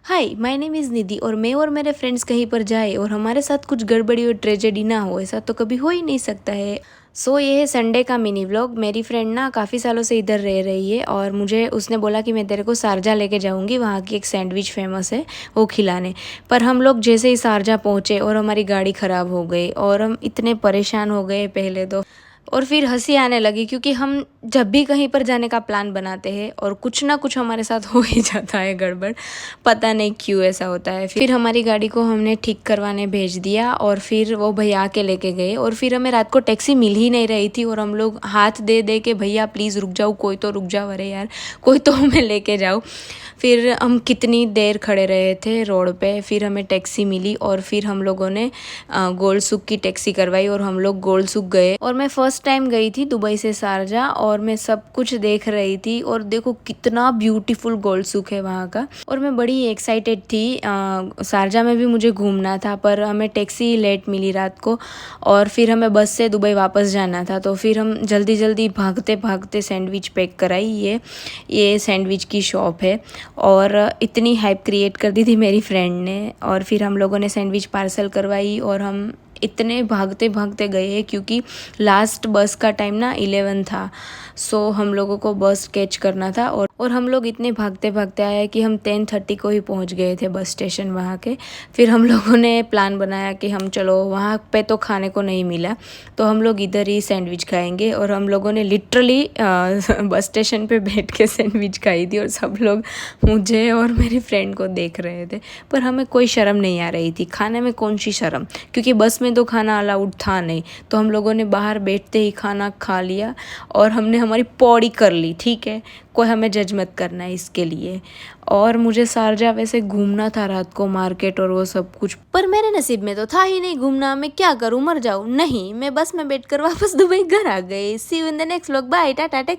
Hi, my name is निधि और मैं और मेरे फ्रेंड्स कहीं पर जाए और हमारे साथ कुछ गड़बड़ी और ट्रेजेडी ना हो, ऐसा तो कभी हो ही नहीं सकता है। ये है संडे का मिनी व्लॉग। मेरी फ्रेंड ना काफ़ी सालों से इधर रह रही है और मुझे उसने बोला कि मैं तेरे को शारजा लेके जाऊंगी, वहाँ की एक सैंडविच फेमस है वो खिलाने। पर हम लोग जैसे ही शारजा पहुँचे और हमारी गाड़ी ख़राब हो गई और हम इतने परेशान हो गए पहले तो, और फिर हंसी आने लगी क्योंकि हम जब भी कहीं पर जाने का प्लान बनाते हैं और कुछ ना कुछ हमारे साथ हो ही जाता है गड़बड़। पता नहीं क्यों ऐसा होता है। फिर हमारी गाड़ी को हमने ठीक करवाने भेज दिया और फिर वो भैया आके लेके गए और फिर हमें रात को टैक्सी मिल ही नहीं रही थी और हम लोग हाथ दे दे के भैया प्लीज़ रुक जाओ, कोई तो रुक जाओ, अरे यार कोई तो हमें लेके जाओ। फिर हम कितनी देर खड़े रहे थे रोड पे, फिर हमें टैक्सी मिली और फिर हम लोगों ने गोलसुक की टैक्सी करवाई और हम लोग गोलसुक गए। और मैं फर्स्ट टाइम गई थी दुबई से शारजा और मैं सब कुछ देख रही थी और देखो कितना ब्यूटीफुल गोलसुक है वहाँ का। और मैं बड़ी एक्साइटेड थी, शारजा में भी मुझे घूमना था पर हमें टैक्सी लेट मिली रात को और फिर हमें बस से दुबई वापस जाना था। तो फिर हम जल्दी जल्दी भागते भागते सैंडविच पैक कराई। ये सैंडविच की शॉप है और इतनी हाइप क्रिएट कर दी थी मेरी फ्रेंड ने। और फिर हम लोगों ने सैंडविच पार्सल करवाई और हम इतने भागते भागते गए क्योंकि लास्ट बस का टाइम ना 11 था। हम लोगों को बस कैच करना था और हम लोग इतने भागते भागते आए कि हम 10:30 को ही पहुंच गए थे बस स्टेशन वहाँ के। फिर हम लोगों ने प्लान बनाया कि हम चलो वहाँ पे तो खाने को नहीं मिला तो हम लोग इधर ही सैंडविच खाएंगे। और हम लोगों ने लिटरली बस स्टेशन पे बैठ के सैंडविच खाई थी और सब लोग मुझे और मेरी फ्रेंड को देख रहे थे। पर हमें कोई शर्म नहीं आ रही थी, खाने में कौन सी शर्म, क्योंकि बस में तो खाना अलाउड था नहीं। तो हम लोगों ने बाहर बैठते ही खाना खा लिया और हमने हमारी पौड़ी कर ली, ठीक है, कोई हमें जज मत करना है इसके लिए। और मुझे शारजा वैसे घूमना था रात को, मार्केट और वो सब कुछ, पर मेरे नसीब में तो था ही नहीं घूमना। मैं क्या करूँ, मर जाऊँ? नहीं, मैं बस में बैठकर वापस दुबई घर आ गई। See you in the next vlog, bye, tata take.